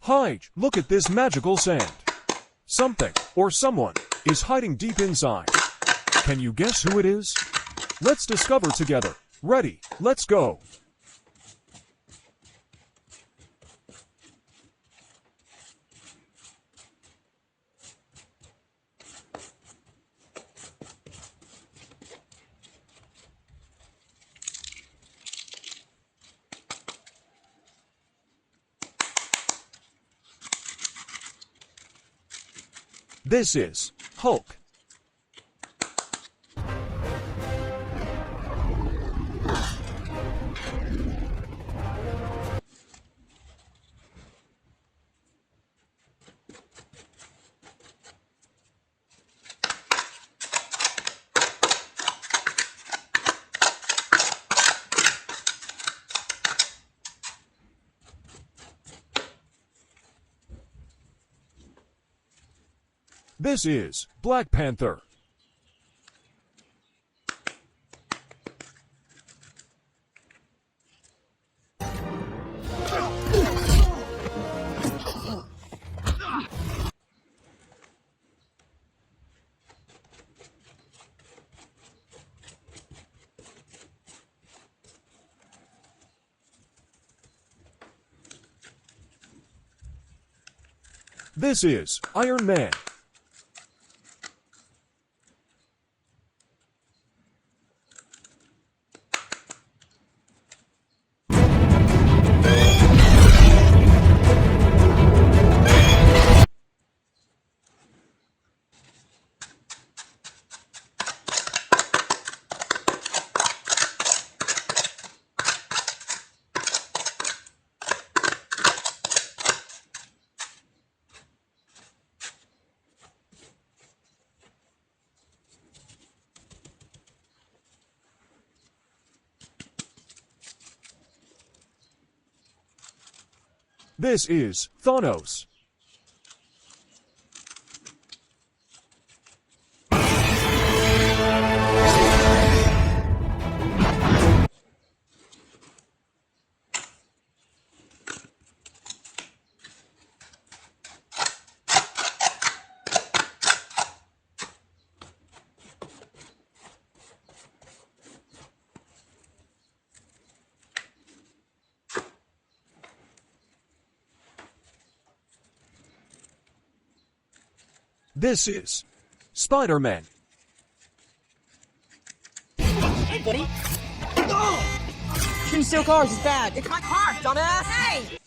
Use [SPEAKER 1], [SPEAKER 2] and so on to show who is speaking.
[SPEAKER 1] Hi, look at this magical sand. Something, or someone, is hiding deep inside. Can you guess who it is? Let's discover together. Ready, let's go. This is Hulk. This is Black Panther. This is Ironman. This is Thanos. This is Spiderman.
[SPEAKER 2] Hey, buddy. Oh! Shooting steel cars is bad. It's my car, dumbass. Hey!